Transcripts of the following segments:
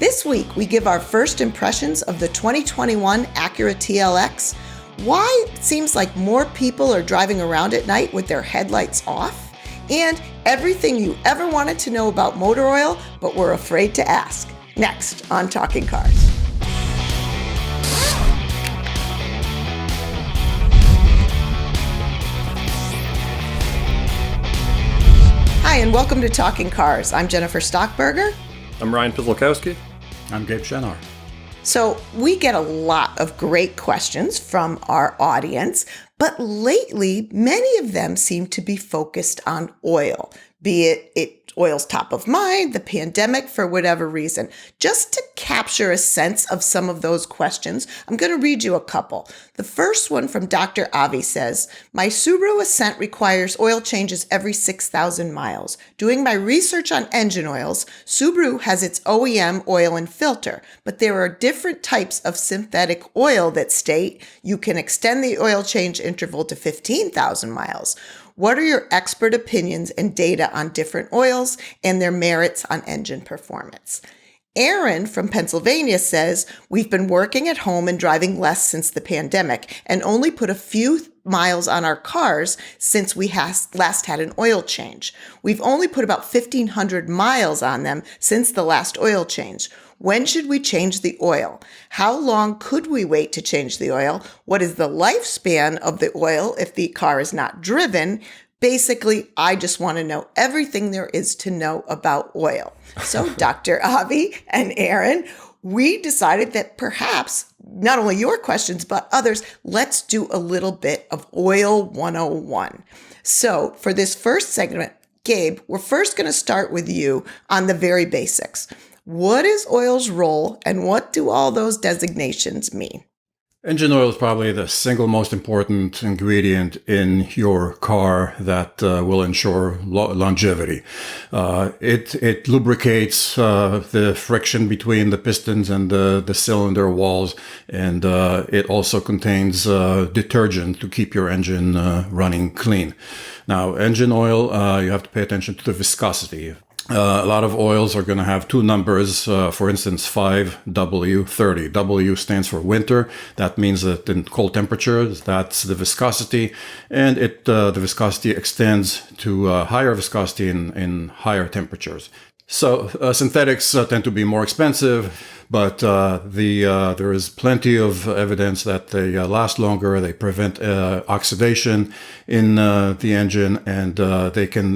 This week, we give our first impressions of the 2021 Acura TLX, why it seems like more people are driving around at night with their headlights off, and everything you ever wanted to know about motor oil but were afraid to ask. Next on Talking Cars. Hi, and welcome to Talking Cars. I'm Jennifer Stockberger. I'm Ryan Pizlakowski. I'm Gabe Shenar. So we get a lot of great questions from our audience, but lately, many of them seem to be focused on oil, be it oil's top of mind, the pandemic, for whatever reason. Just to capture a sense of some of those questions, I'm going to read you a couple. The first one from Dr. Avi says, my Subaru Ascent requires oil changes every 6,000 miles. Doing my research on engine oils, Subaru has its OEM oil and filter, but there are different types of synthetic oil that state you can extend the oil change interval to 15,000 miles. What are your expert opinions and data on different oils and their merits on engine performance? Aaron from Pennsylvania says, we've been working at home and driving less since the pandemic and only put a few miles on our cars since we last had an oil change. We've only put about 1,500 miles on them since the last oil change. When should we change the oil? How long could we wait to change the oil? What is the lifespan of the oil if the car is not driven? Basically, I just want to know everything there is to know about oil. So, Dr. Avi and Aaron, we decided that perhaps not only your questions, but others, let's do a little bit of Oil 101. So, for this first segment, Gabe, we're first going to start with you on the very basics. What is oil's role and what do all those designations mean? Engine oil is probably the single most important ingredient in your car that will ensure longevity. It lubricates the friction between the pistons and the cylinder walls, and it also contains detergent to keep your engine running clean. Now, engine oil, you have to pay attention to the viscosity. A lot of oils are going to have two numbers, for instance, 5W30. W stands for winter. That means that in cold temperatures, that's the viscosity. And the viscosity extends to higher viscosity in higher temperatures. So synthetics tend to be more expensive, but there is plenty of evidence that they last longer. They prevent oxidation in the engine, and they can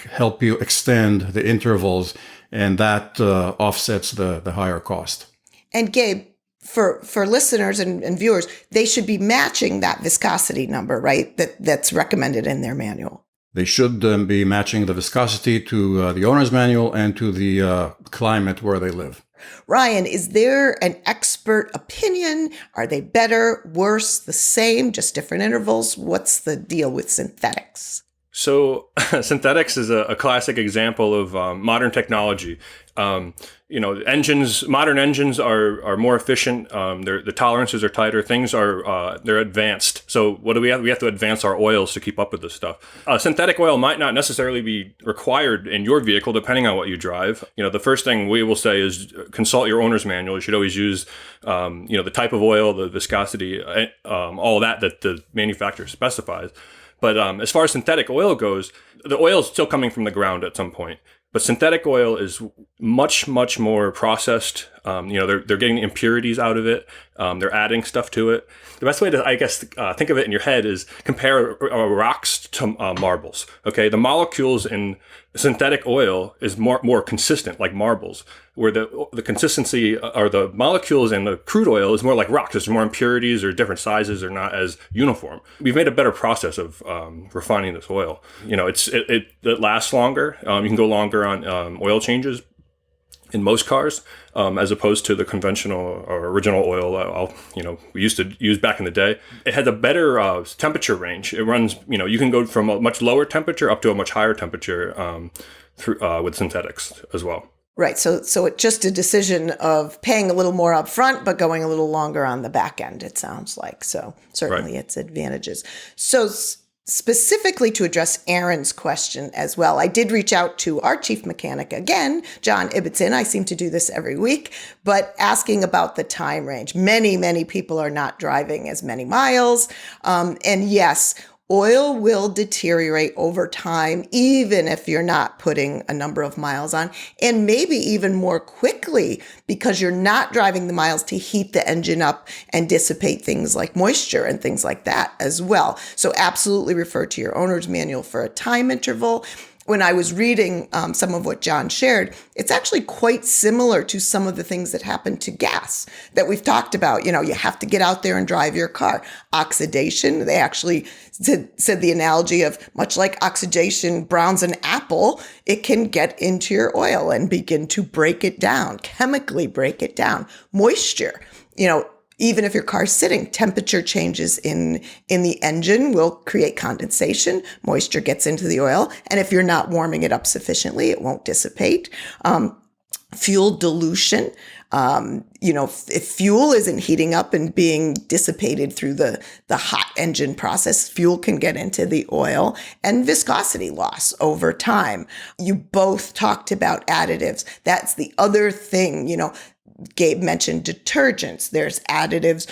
help you extend the intervals, and that offsets the higher cost. And Gabe, for listeners and viewers, they should be matching that viscosity number, right? That's recommended in their manual. They should be matching the viscosity to the owner's manual and to the climate where they live. Ryan, is there an expert opinion? Are they better, worse, the same, just different intervals? What's the deal with synthetics? So synthetics is a classic example of modern technology. Modern engines are more efficient. The tolerances are tighter. Things they're advanced. So what do we have? We have to advance our oils to keep up with this stuff. Synthetic oil might not necessarily be required in your vehicle, depending on what you drive. The first thing we will say is consult your owner's manual. You should always use, the type of oil, the viscosity, all that the manufacturer specifies. But as far as synthetic oil goes, the oil is still coming from the ground at some point. But synthetic oil is much, much more processed. They're getting impurities out of it. They're adding stuff to it. The best way to, think of it in your head is compare rocks to marbles. Okay, the molecules in synthetic oil is more consistent, like marbles, where the consistency or the molecules in the crude oil is more like rocks. There's more impurities or different sizes. They're not as uniform. We've made a better process of refining this oil. It lasts longer. You can go longer on oil changes in most cars, as opposed to the conventional or original oil we used to use back in the day. It has a better temperature range. It runs, you can go from a much lower temperature up to a much higher temperature with synthetics as well. Right. So it's just a decision of paying a little more up front, but going a little longer on the back end, it sounds like. So certainly It's advantages. So specifically to address Aaron's question as well, I did reach out to our chief mechanic again, John Ibbotson. I seem to do this every week, but asking about the time range. Many people are not driving as many miles. And yes, oil will deteriorate over time, even if you're not putting a number of miles on, and maybe even more quickly because you're not driving the miles to heat the engine up and dissipate things like moisture and things like that as well. So absolutely refer to your owner's manual for a time interval. When I was reading some of what John shared, it's actually quite similar to some of the things that happen to gas that we've talked about. You know, you have to get out there and drive your car. Oxidation, they actually said the analogy of much like oxidation browns an apple, it can get into your oil and begin to break it down, chemically break it down. Moisture, you know, even if your car's sitting, temperature changes in the engine will create condensation. Moisture gets into the oil. And if you're not warming it up sufficiently, it won't dissipate. Fuel dilution. If fuel isn't heating up and being dissipated through the hot engine process, fuel can get into the oil, and viscosity loss over time. You both talked about additives. That's the other thing, Gabe mentioned detergents. There's additives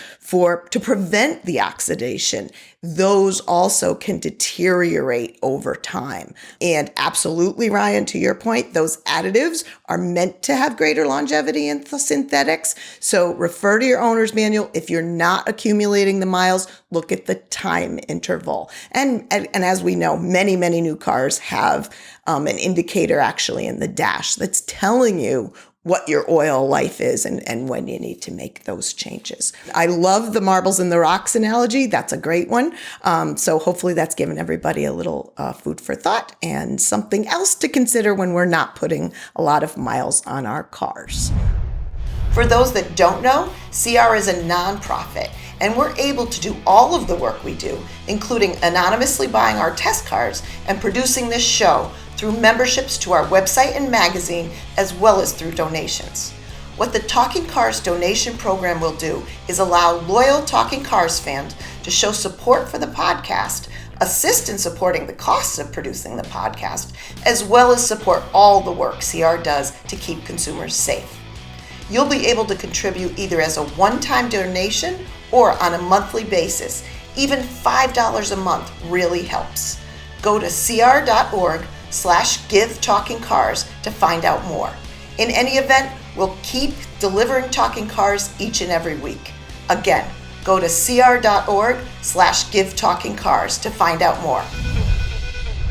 to prevent the oxidation. Those also can deteriorate over time. And absolutely, Ryan, to your point, those additives are meant to have greater longevity in the synthetics. So refer to your owner's manual. If you're not accumulating the miles, look at the time interval. And as we know, many new cars have an indicator actually in the dash that's telling you what your oil life is and when you need to make those changes. I love the marbles and the rocks analogy. That's a great one. So hopefully that's given everybody a little food for thought and something else to consider when we're not putting a lot of miles on our cars. For those that don't know, CR is a nonprofit, and we're able to do all of the work we do, including anonymously buying our test cars and producing this show through memberships to our website and magazine, as well as through donations. What the Talking Cars donation program will do is allow loyal Talking Cars fans to show support for the podcast, assist in supporting the costs of producing the podcast, as well as support all the work CR does to keep consumers safe. You'll be able to contribute either as a one-time donation or on a monthly basis. Even $5 a month really helps. Go to cr.org/give Talking Cars to find out more. In any event, we'll keep delivering Talking Cars each and every week. Again, go to cr.org/give Talking Cars to find out more.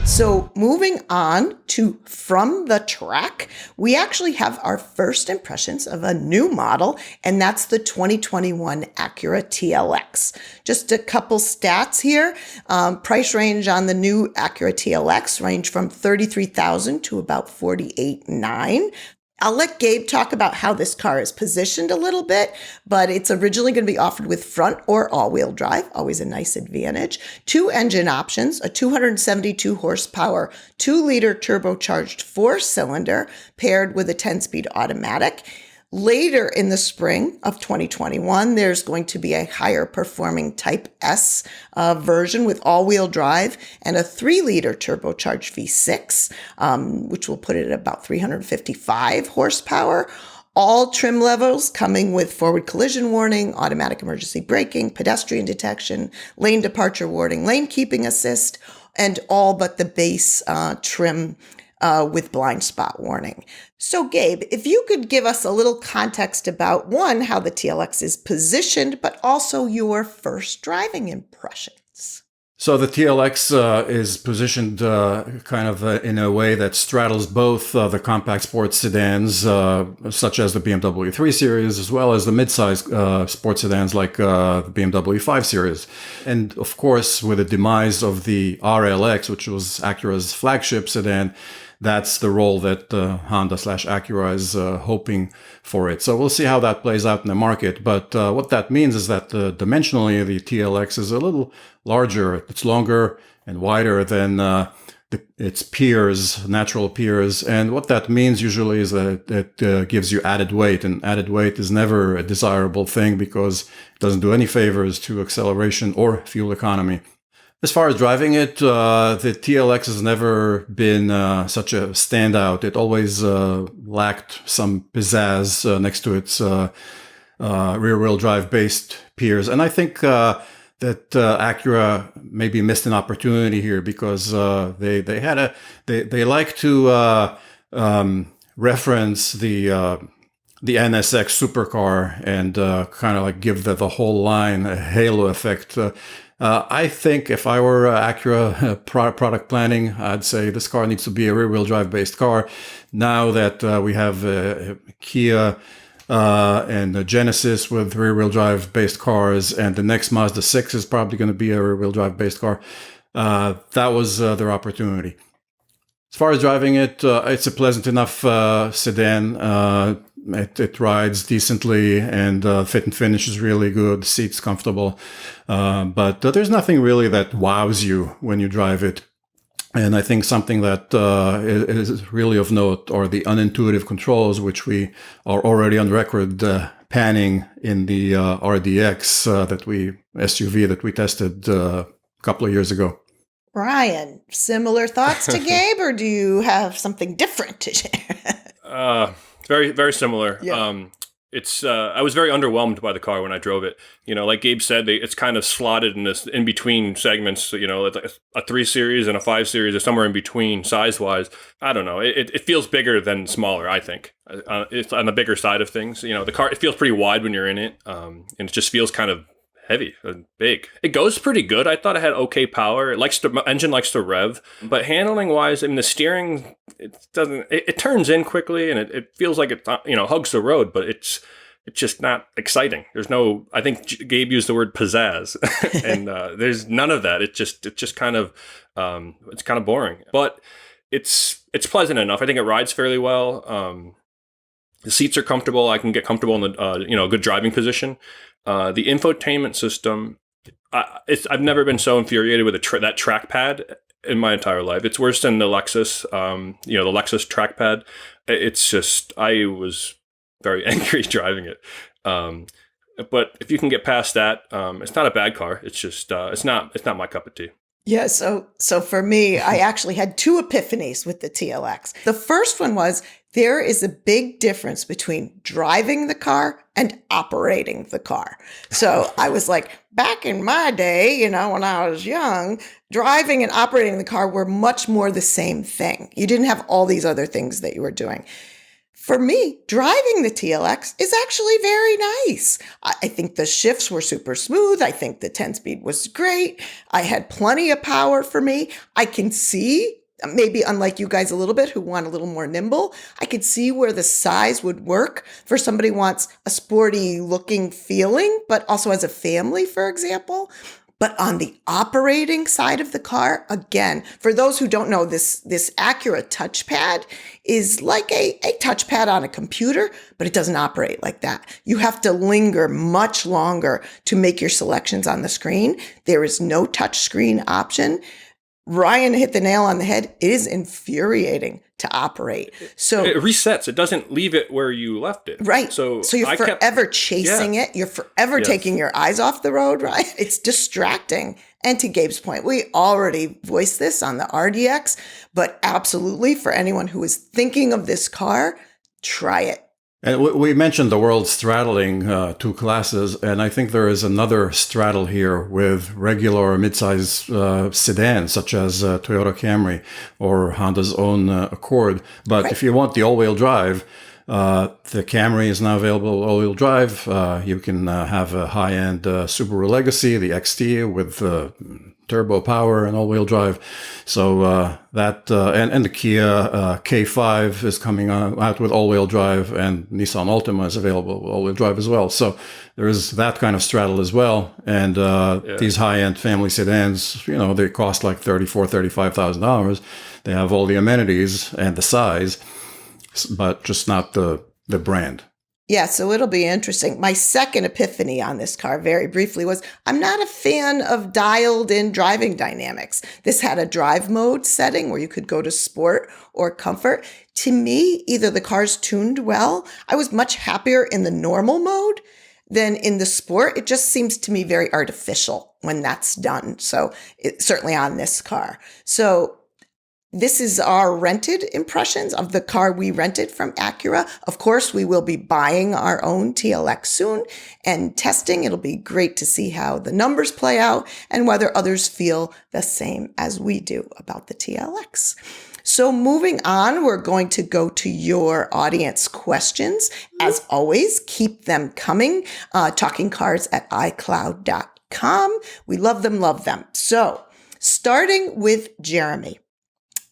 So moving on to From the Track, we actually have our first impressions of a new model, and that's the 2021 Acura TLX. Just a couple stats here. Price range on the new Acura TLX range from $33,000 to about $48,900. I'll let Gabe talk about how this car is positioned a little bit, but it's originally going to be offered with front or all-wheel drive, always a nice advantage. 2 engine options, a 272 horsepower, 2-liter turbocharged 4-cylinder paired with a 10-speed automatic. Later in the spring of 2021, there's going to be a higher performing Type S version with all-wheel drive and a 3-liter turbocharged V6, which will put it at about 355 horsepower. All trim levels coming with forward collision warning, automatic emergency braking, pedestrian detection, lane departure warning, lane keeping assist, and all but the base trim with blind spot warning. So Gabe, if you could give us a little context about, one, how the TLX is positioned, but also your first driving impressions. So the TLX is positioned in a way that straddles both the compact sports sedans, such as the BMW 3 Series, as well as the midsize sports sedans like the BMW 5 Series. And of course, with the demise of the RLX, which was Acura's flagship sedan, that's the role that Honda/Acura is hoping for it. So we'll see how that plays out in the market. But what that means is that dimensionally, the TLX is a little larger. It's longer and wider than its peers, natural peers. And what that means usually is that it gives you added weight. And added weight is never a desirable thing because it doesn't do any favors to acceleration or fuel economy. As far as driving it, the TLX has never been such a standout. It always lacked some pizzazz next to its rear-wheel drive-based peers. And I think that Acura maybe missed an opportunity here because they like to reference the NSX supercar and kind of like give the whole line a halo effect. I think if I were Acura product planning, I'd say this car needs to be a rear-wheel drive-based car. Now that we have Kia and the Genesis with rear-wheel drive-based cars, and the next Mazda 6 is probably going to be a rear-wheel drive-based car, that was their opportunity. As far as driving it, it's a pleasant enough sedan. It rides decently, and fit and finish is really good. The seat's comfortable, but there's nothing really that wows you when you drive it. And I think something that is really of note are the unintuitive controls, which we are already on record panning in the RDX SUV that we tested a couple of years ago. Ryan, similar thoughts to Gabe, or do you have something different to share? Very, very similar. Yeah. I was very underwhelmed by the car when I drove it. Like Gabe said, it's kind of slotted in this in between segments. It's like a 3 Series and a 5 Series, or somewhere in between size wise. I don't know. It feels bigger than smaller. I think it's on the bigger side of things. The car, it feels pretty wide when you're in it, and it just feels kind of heavy and big. It goes pretty good. I thought it had okay power. Engine likes to rev, but handling wise, the steering, it turns in quickly, and it feels like it hugs the road, but it's just not exciting. I think Gabe used the word pizzazz, and there's none of that. It's just kind of it's kind of boring, but it's pleasant enough. I think it rides fairly well. The seats are comfortable. I can get comfortable in the good driving position. The infotainment system, I've never been so infuriated with that trackpad in my entire life. It's worse than the Lexus, the Lexus trackpad. It's just, I was very angry driving it. But if you can get past that, it's not a bad car. It's just, it's not my cup of tea. Yeah, so for me, I actually had 2 epiphanies with the TLX. The first one was there is a big difference between driving the car and operating the car. So I was like, back in my day, when I was young, driving and operating the car were much more the same thing. You didn't have all these other things that you were doing. For me, driving the TLX is actually very nice. I think the shifts were super smooth. I think the 10-speed was great. I had plenty of power for me. I can see, maybe unlike you guys a little bit who want a little more nimble, I could see where the size would work for somebody who wants a sporty looking feeling, but also as a family, for example. But on the operating side of the car, again, for those who don't know, this Acura touchpad is like a touchpad on a computer, but it doesn't operate like that. You have to linger much longer to make your selections on the screen. There is no touch screen option. Ryan hit the nail on the head. It is infuriating to operate. So it resets. It doesn't leave it where you left it. Right. So you're forever chasing it. You're forever taking your eyes off the road, right? It's distracting. And to Gabe's point, we already voiced this on the RDX, but absolutely for anyone who is thinking of this car, try it. And we mentioned the world straddling 2 classes, and I think there is another straddle here with regular or midsize sedans, such as Toyota Camry or Honda's own Accord. But if you want the all-wheel drive, the Camry is now available all-wheel drive. You can have a high-end Subaru Legacy, the XT, with turbo power and all-wheel drive. So and the Kia K5 is coming out with all-wheel drive, and Nissan Altima is available with all-wheel drive as well. So there is that kind of straddle as well. And these high-end family sedans, they cost like $34,000, $35,000. They have all the amenities and the size, but just not the brand. Yeah, so it'll be interesting. My second epiphany on this car, very briefly, was I'm not a fan of dialed-in driving dynamics. This had a drive mode setting where you could go to sport or comfort. To me, either the car's tuned well. I was much happier in the normal mode. then in the sport, it just seems to me very artificial when that's done. So certainly on this car. So this is our rented impressions of the car we rented from Acura. Of course, we will be buying our own TLX soon and testing. It'll be great to see how the numbers play out and whether others feel the same as we do about the TLX. So moving on, we're going to go to your audience questions. As always, keep them coming. talkingcars@icloud.com. We love them, love them. So starting with Jeremy.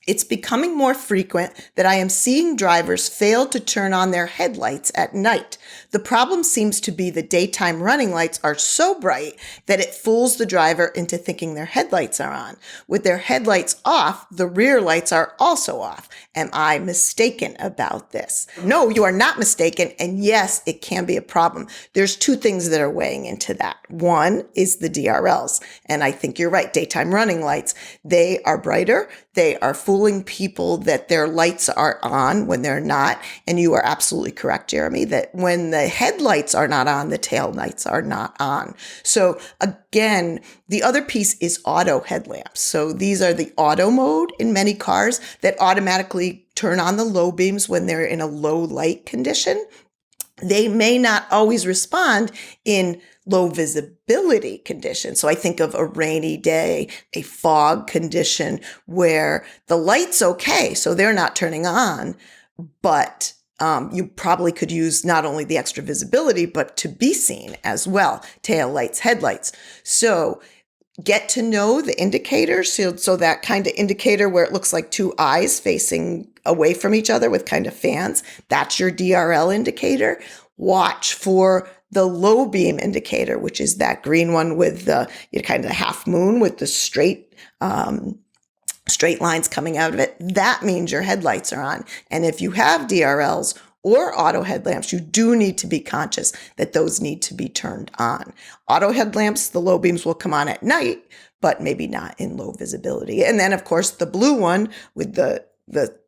It's becoming more frequent that I am seeing drivers fail to turn on their headlights at night. The problem seems to be the daytime running lights are so bright that it fools the driver into thinking their headlights are on. With their headlights off, the rear lights are also off. Am I mistaken about this? No, you are not mistaken. And yes, it can be a problem. There's two things that are weighing into that. One is the DRLs. And I think you're right. Daytime running lights, they are brighter. They are fooling people that their lights are on when they're not. And you are absolutely correct, Jeremy, that when the headlights are not on, the tail lights are not on. So again, the other piece is auto headlamps. So these are the auto mode in many cars that automatically turn on the low beams when they're in a low light condition. They may not always respond in low visibility conditions. So I think of a rainy day, a fog condition where the light's okay, so they're not turning on, but you probably could use not only the extra visibility, but to be seen as well, tail lights, headlights. So get to know the indicators. So that kind of indicator where it looks like two eyes facing away from each other with kind of fans, that's your DRL indicator. Watch for the low beam indicator, which is that green one with the kind of half moon with the straight lines coming out of it. That means your headlights are on. And if you have DRLs or auto headlamps, you do need to be conscious that those need to be turned on. Auto headlamps, the low beams will come on at night, but maybe not in low visibility. And then, of course, the blue one with the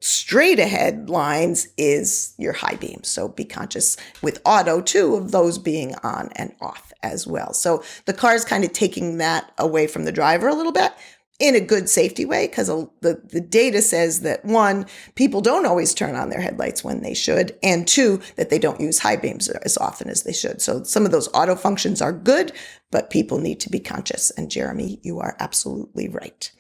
straight ahead lines is your high beam. So be conscious with auto too of those being on and off as well. So the car is kind of taking that away from the driver a little bit in a good safety way, because the data says that one, people don't always turn on their headlights when they should, and two, that they don't use high beams as often as they should. So some of those auto functions are good, but people need to be conscious. And Jeremy, you are absolutely right.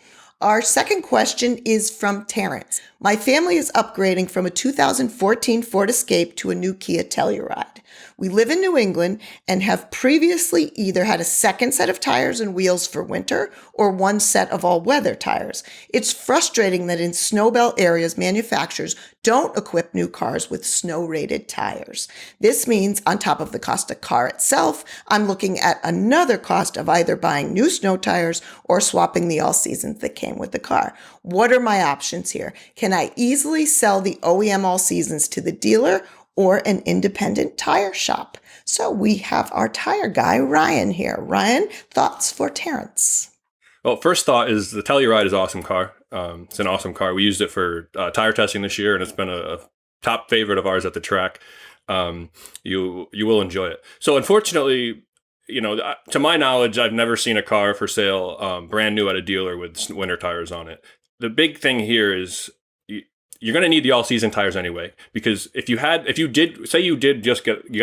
Our second question is from Terrence. My family is upgrading from a 2014 Ford Escape to a new Kia Telluride. We live in New England and have previously either had a second set of tires and wheels for winter or one set of all-weather tires. It's frustrating that in snowbelt areas, manufacturers don't equip new cars with snow-rated tires. This means, on top of the cost of car itself, I'm looking at another cost of either buying new snow tires or swapping the all-seasons that came with the car. What are my options here? Can I easily sell the OEM all-seasons to the dealer or an independent tire shop? So we have our tire guy, Ryan, here. Ryan, thoughts for Terrence? Well, first thought is the Telluride is an awesome car. It's an awesome car. We used it for tire testing this year, and it's been a top favorite of ours at the track. You will enjoy it. So unfortunately, to my knowledge, I've never seen a car for sale brand new at a dealer with winter tires on it. The big thing here is you're going to need the all-season tires anyway, because if you got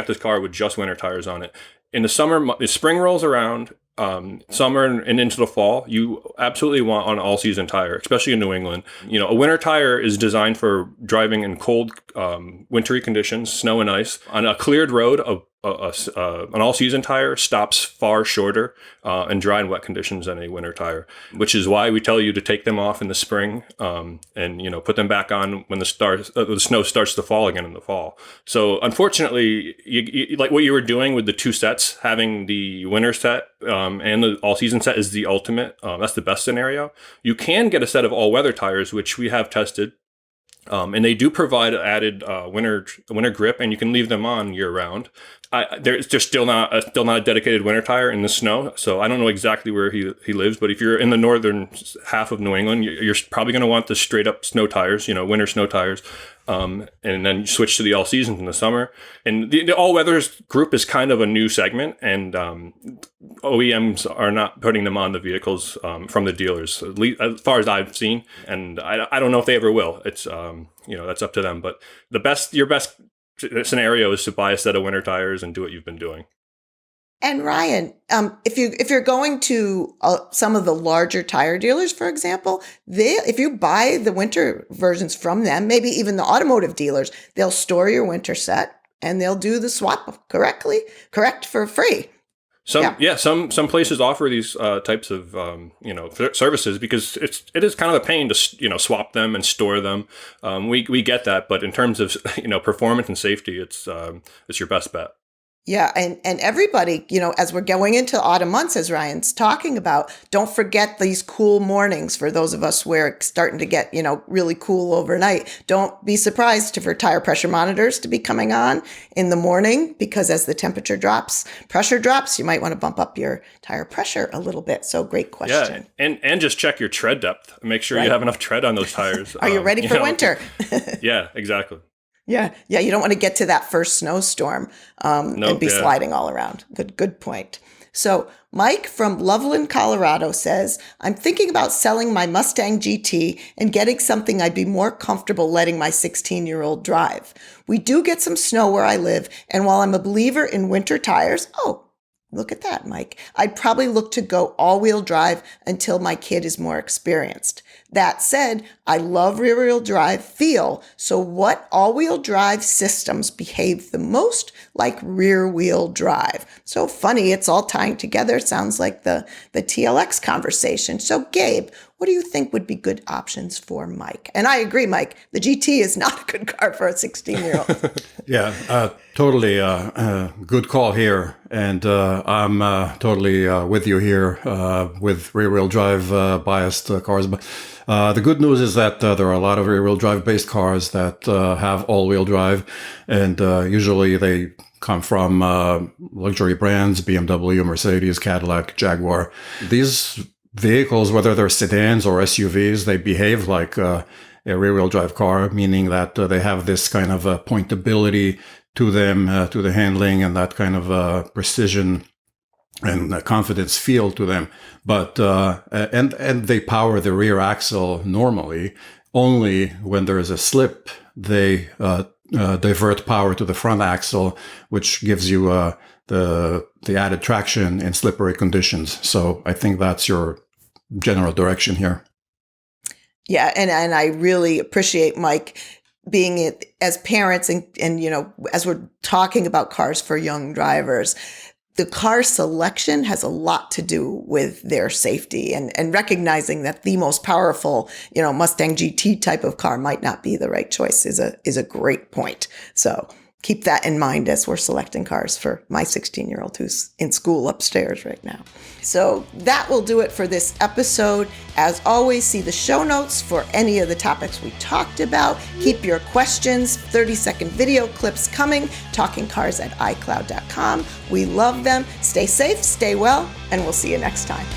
this car with just winter tires on it, in the summer, the spring rolls around, summer and into the fall, you absolutely want an all-season tire, especially in New England. A winter tire is designed for driving in cold, wintry conditions, snow and ice. On a cleared road, an all-season tire stops far shorter in dry and wet conditions than a winter tire, which is why we tell you to take them off in the spring and put them back on when the snow starts to fall again in the fall. So unfortunately, you like what you were doing with the two sets, having the winter set and the all-season set is the ultimate. That's the best scenario. You can get a set of all-weather tires, which we have tested. And they do provide added winter grip, and you can leave them on year round. There's just still not a dedicated winter tire in the snow. So I don't know exactly where he lives, but if you're in the northern half of New England, you're probably going to want the straight up snow tires, winter snow tires. And then switch to the all seasons in the summer. And the all weathers group is kind of a new segment, and OEMs are not putting them on the vehicles from the dealers, at least as far as I've seen. And I don't know if they ever will. It's that's up to them. But your best scenario is to buy a set of winter tires and do what you've been doing. And Ryan, if you're going to some of the larger tire dealers, for example, if you buy the winter versions from them, maybe even the automotive dealers, they'll store your winter set and they'll do the swap correct for free. Some places offer these types of services because it is kind of a pain to swap them and store them. We get that, but in terms of performance and safety, it's your best bet. Yeah. And everybody, as we're going into autumn months, as Ryan's talking about, don't forget these cool mornings for those of us where it's starting to get, really cool overnight. Don't be surprised for tire pressure monitors to be coming on in the morning, because as the pressure drops, you might want to bump up your tire pressure a little bit. So great question. Yeah. And just check your tread depth. Make sure you have enough tread on those tires. Are you ready for winter? Yeah, exactly. Yeah. You don't want to get to that first snowstorm and be sliding all around. Good point. So Mike from Loveland, Colorado says, I'm thinking about selling my Mustang GT and getting something I'd be more comfortable letting my 16-year-old drive. We do get some snow where I live, and while I'm a believer in winter tires, look at that, Mike, I'd probably look to go all-wheel drive until my kid is more experienced. That said, I love rear-wheel drive feel, so what all-wheel drive systems behave the most like rear-wheel drive? So funny, it's all tying together. Sounds like the TLX conversation. So Gabe, what do you think would be good options for Mike? And I agree, Mike, the GT is not a good car for a 16-year-old. Yeah, totally good call here. And I'm totally with you here with rear-wheel drive biased cars. But the good news is that there are a lot of rear-wheel drive based cars that have all-wheel drive, and usually they come from luxury brands, BMW, Mercedes, Cadillac, Jaguar. These vehicles, whether they're sedans or SUVs, they behave like a rear-wheel drive car, meaning that they have this kind of pointability to them, to the handling, and that kind of precision and confidence feel to them. But and they power the rear axle normally. Only when there is a slip, they divert power to the front axle, which gives you the added traction in slippery conditions. So I think that's your general direction here. Yeah, and I really appreciate Mike being it as parents and as we're talking about cars for young drivers. The car selection has a lot to do with their safety and recognizing that the most powerful, Mustang GT type of car might not be the right choice is a great point. So keep that in mind as we're selecting cars for my 16-year-old who's in school upstairs right now. So that will do it for this episode. As always, see the show notes for any of the topics we talked about. Keep your questions, 30-second video clips coming, talkingcars@icloud.com. We love them. Stay safe, stay well, and we'll see you next time.